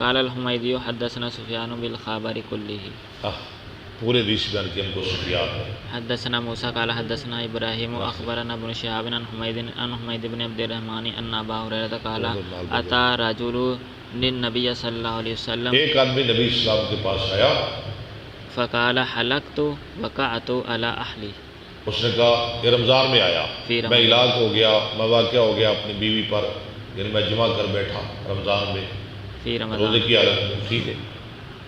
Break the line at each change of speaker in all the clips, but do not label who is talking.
قال الحمیدی حدثنا سفیان بالخبر کلہ
پورے حدیث بیان کی ہم کو سفیان ہے.
حدثنا موسیٰ قال حدثنا ابراہیم اخبرنا ابن شہاب عن حمید بن عبد الرحمن ان ابا ہریرہ قال اتى رجل للنبی صلی اللہ علیہ وسلم،
ایک آدمی نبی اسلام کے پاس آیا،
فقال حلقت وقعت على اہلی،
اس نے کہا یہ رمضان میں آیا، میں علاج ہو گیا، میں واقع ہو گیا اپنی بیوی پر، یعنی میں جمع کر بیٹھا رمضان میں،
فی رمضان،
روزے کی حالت میں. ٹھیک ہے.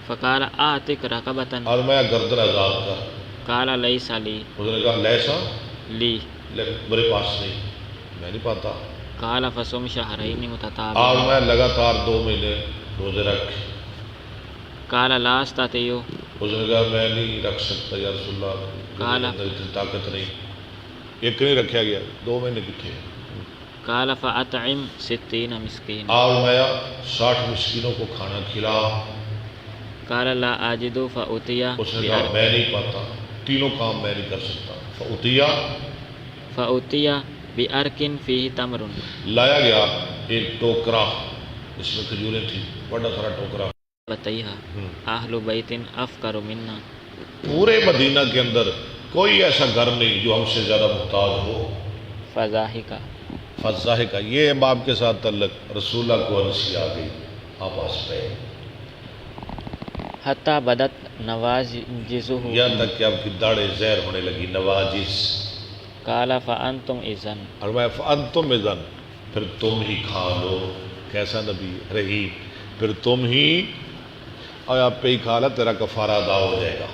فقال آتک رقبۃ،
اور میں گردن آزاد کر.
قال لیس لی،
اس نے کہا لیسا،
لی،
میرے پاس نہیں، میں نہیں پاتا.
قال فصم شہرین
اور
متتابعین،
میں لگاتار 2 مہینے روزے رکھ.
قال لا استطيع،
اس نے کہا میں نہیں رکھ سکتا یا رسول اللہ، میرے اندر اتنی طاقت نہیں. ایک نہیں رکھا گیا، 2 مہینے کتنے.
قال فاطعم 60 مسکین،
اور میں 60 مسکینوں کو کھانا کھلا.
قال لا اجد فاوتي،
اس نے کہا میں نہیں پاتا، تینوں کام میں نہیں کر سکتا.
فاوتي بارك فيه تمر،
لایا گیا ایک ٹوکرا، اس میں کھجوریں تھیں، بڑا سارا ٹوکرا.
بتیہا اہل بیت افقر منا،
پورے مدینہ کے اندر کوئی ایسا گھر نہیں جو ہم سے زیادہ محتاج ہو.
فضاحکا،
فضاح کا یہ باب کے ساتھ تعلق. رسول اللہ کو ہنسی آ گئی، آپ ہنس پہ.
حتی بدت نواجزہ،
یہاں تک کہ آپ کی داڑھیں زہر ہونے لگی. نواجز.
قال فانتم اذن،
اور میں فانتم اذن، پھر تم ہی کھا لو. کیسا نبی رحیم، پھر تم ہی، اور آپ پہ ہی کھا لا، تیرا کفارہ ادا ہو جائے گا.